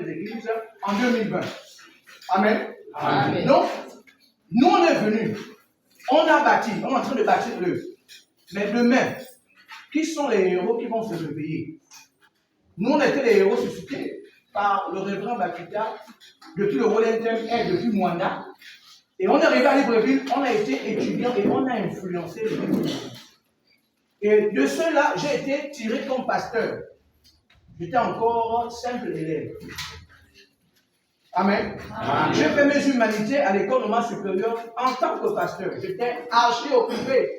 les églises en 2020. Amen. Amen. Donc, nous, on est venus, on a bâti, on est en train de bâtir l'œuvre. Mais demain, qui sont les héros qui vont se réveiller? Nous, on était les héros suscités par le révérend Bakita, depuis le Wellington et depuis Mwanda. Et on est arrivé à Libreville, on a été étudiants et on a influencé les Libreville. Et de cela, j'ai été tiré comme pasteur. J'étais encore simple élève. Amen. Amen. J'ai fait mes humanités à l'école normale supérieure en tant que pasteur. J'étais archi occupé.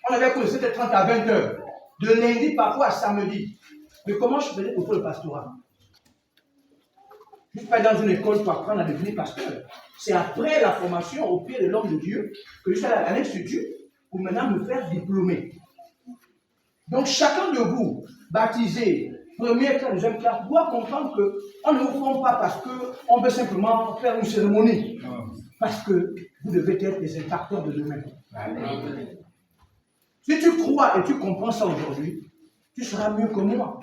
On avait cours de 7h30 à 20h. De lundi parfois à samedi. Mais comment je faisais pour faire le pastorat? Je ne suis pas dans une école pour apprendre à devenir pasteur. C'est après la formation au pied de l'homme de Dieu que je suis allé à l'institut pour maintenant me faire diplômer. Donc chacun de vous, baptisé, première classe, deuxième classe, doit comprendre qu'on ne vous forme pas parce qu'on veut simplement faire une cérémonie. Parce que vous devez être des impacteurs de demain. Amen. Si tu crois et tu comprends ça aujourd'hui, tu seras mieux que moi.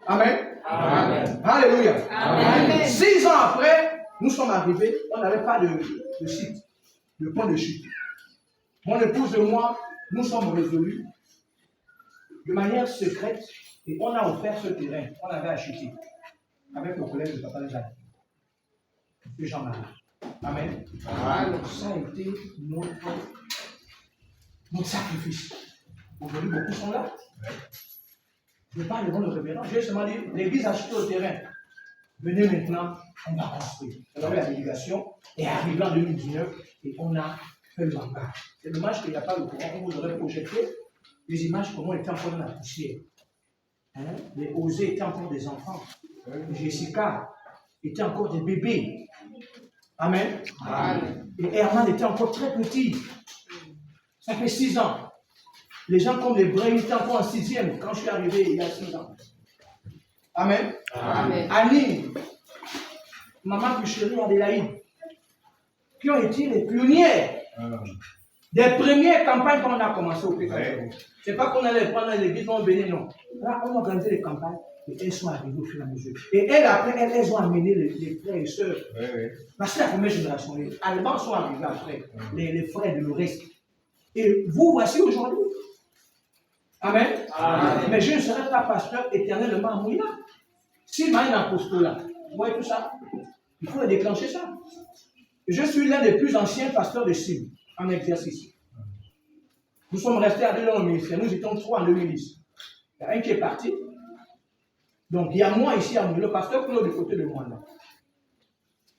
Amen. Amen. Alléluia. Amen. 6 ans après, nous sommes arrivés, on n'avait pas de site, de point de chute. Mon épouse et moi, nous sommes résolus de manière secrète et on a offert ce terrain qu'on avait acheté avec le collègue de Papa Jacques, M. Jean-Marie. Amen. Amen. Ça a été notre sacrifice. Aujourd'hui, beaucoup sont là. Je parle devant le révérend. J'ai seulement dit, l'église a acheté le terrain. Venez maintenant, on va construire. On avait la délégation et arrivé en 2019 et on a fait le hangar. C'est dommage qu'il n'y a pas le courant. On vous aurait projeté les images comment on était encore dans la poussière. Hein? Les Osées étaient encore des enfants. Jessica était encore des bébés. Amen. Amen. Et Herman était encore très petit. Ça fait 6 ans. Les gens comme les Brais étaient encore en 6e quand je suis arrivé il y a 6 ans. Amen. Amen. Annie, maman Pucherie, Adélaïde, qui ont été les pionnières des premières campagnes qu'on a commencé au PKF. Ce n'est pas qu'on allait prendre l'église, on venait, non. Là, on a organisé les campagnes et elles sont arrivées au fur et à mesure. Et elles, après, elles ont amené les frères et sœurs. Parce que c'est la première génération. Les Allemands sont arrivés après, les frères de l'Ouest. Et vous voici aujourd'hui. Amen. Amen. Mais je ne serai pas pasteur éternellement à Mouina. S'il m'a un apostolat, vous voyez tout ça, il faut déclencher ça. Je suis l'un des plus anciens pasteurs de Cible en exercice. Nous sommes restés à 2 ans au ministère. Nous étions 3 en 2010. Il y a un qui est parti. Donc il y a moi ici à Mouina, le pasteur Claude du côté de moi là.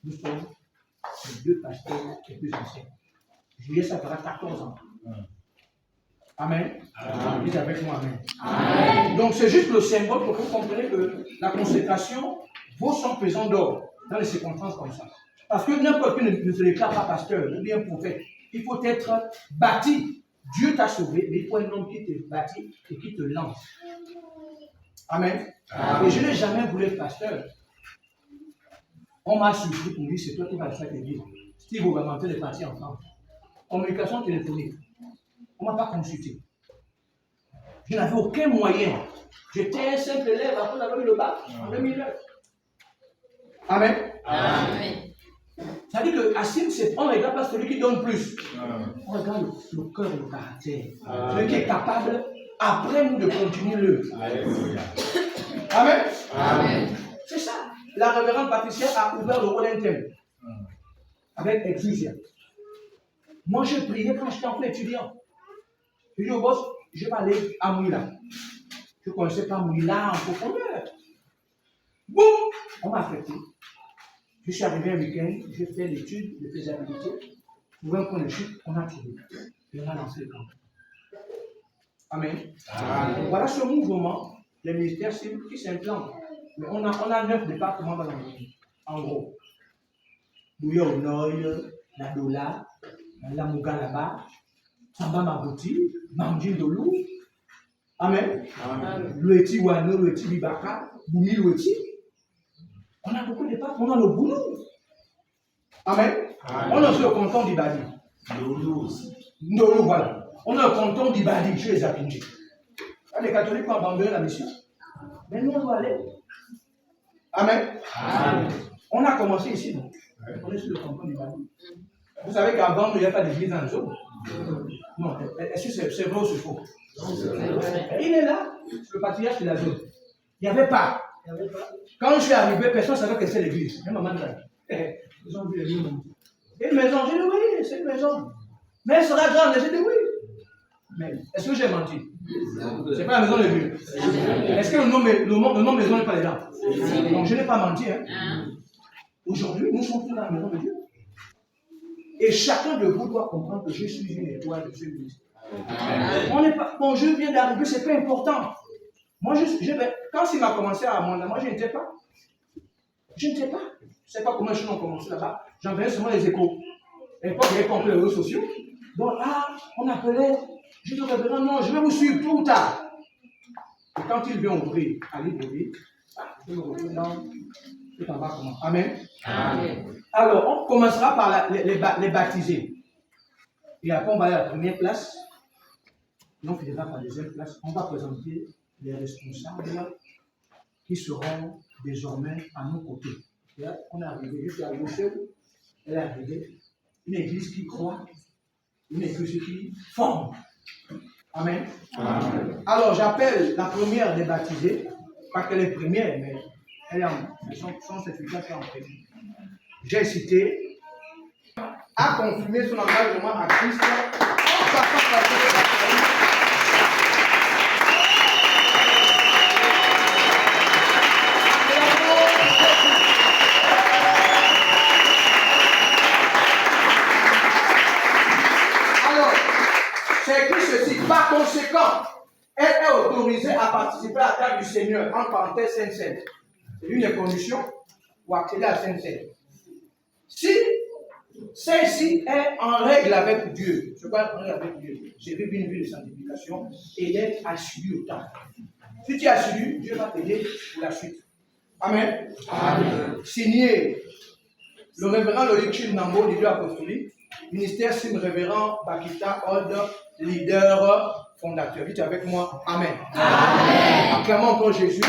Nous sommes les 2 pasteurs les plus anciens. Juillet, ça fera 14 ans. Amen. Dites avec moi, amen. Amen. Donc c'est juste le symbole pour que vous compreniez que la consécration vaut son pesant d'or dans les circonstances comme ça. Parce que n'importe qui ne se déclare pas pasteur ou bien prophète. Il faut être bâti. Dieu t'a sauvé, mais il faut un homme qui te bâtit et qui te lance. Amen. Amen. Et je n'ai jamais voulu être pasteur. On m'a suivi pour me dire c'est toi qui vas faire l'église. Steve Augmenté est parti en France. Communication téléphonique. On ne m'a pas consulté. Je n'avais aucun moyen. J'étais un simple élève après d'avoir eu le bac en 2009. Amen. Amen. Ça dit que Assim, on ne regarde pas celui qui donne plus. On regarde le cœur et le caractère. Celui qui est capable, après nous, de continuer l'œuvre. Amen. Amen. C'est ça. La révérende Patricia a ouvert le Wellington avec Exusia. Moi, je priais quand j'étais enfant étudiant. Je dis au boss, je vais aller à Mouila. Je ne connaissais pas Mouila en profondeur. Boum, on m'a affecté. Je suis arrivé un week-end, j'ai fait l'étude de faisabilité. Pour un point de chute, on a trouvé. Et on a lancé le camp. Amen. Amen. Voilà ce mouvement, les ministères cibles qui s'implantent. Mais on a 9 départements dans le pays. En gros. Bouya au Noy, la Dola, la Mouga là-bas, Samba Mabouti, Mamdjin Dolou. Amen. Loueti Wano, Loueti Bibaka, Boumi Loueti. On a beaucoup de départements, on a le boulot. Amen. Amen. On a aussi le canton d'Ibadi. Ndolo, voilà. On a le canton d'Ibadi chez les Apindés. Les catholiques ont abandonné la mission. Mais nous, on doit aller. Amen. Amen. On a commencé ici, donc. On est sur le campement du Mali. Vous savez qu'avant, il n'y a pas d'église dans le zone. Non, est-ce que c'est vrai ou c'est faux? Il est là, le patriarche de la zone. Il n'y avait pas. Quand je suis arrivé, personne ne savait que c'est l'église. Même maman là. Ils ont vu l'église. Et une maison, j'ai dit oui, c'est une maison. Mais elle sera grande, j'ai dit oui. Mais est-ce que j'ai menti? C'est pas la maison de Dieu. Est-ce que le nom de maison n'est pas dedans? Donc je n'ai pas menti. Hein. Aujourd'hui, nous sommes tous dans la maison de Dieu. Et chacun de vous doit comprendre que je suis une étoile de ce ministère. On n'est pas. Bon, je viens d'arriver, c'est pas important. Moi, quand il m'a commencé à monter, moi, je n'étais pas. Je ne sais pas. Je ne sais pas comment les choses ont commencé là-bas. J'envoyais seulement les échos. À l'époque, il y avait compris les réseaux sociaux. Donc là, on appelait. Je dis au révérend, non, je vais vous suivre tout ou tard. Et quand il vient ouvrir, aller ouvrir, il me retrouve dans tout en bas comment. Amen. Amen. Alors, on commencera par les baptiser. Et après, on va aller à la première place. Et on finira par la deuxième place. On va présenter les responsables qui seront désormais à nos côtés. Et là, on est arrivé, je suis arrivé seul. Elle est arrivée. Une église qui croit, une église qui forme. Amen. Amen. Alors, j'appelle la première des baptisés, pas qu'elle est première, mais elle est son certificat est en premier. J'ai cité, a confirmé son engagement à Christ en passant par le c'est écrit ceci, par conséquent, elle est autorisée à participer à la table du Seigneur, en parenthèse Sainte-Seine. C'est une des conditions pour accéder à Sainte-Seine. Si celle-ci est en règle avec Dieu, je parle en règle avec Dieu, j'ai vu une vie de sanctification et d'être assidu au temps. Si tu es assidu, Dieu va t'aider pour la suite. Amen. Amen. Signé le révérend Loïc Chimnambo, leader apostolique, ministère Sim révérend Bakita Odd, leader fondateur. Dites avec moi, Amen. Amen. Acclamons pour Jésus.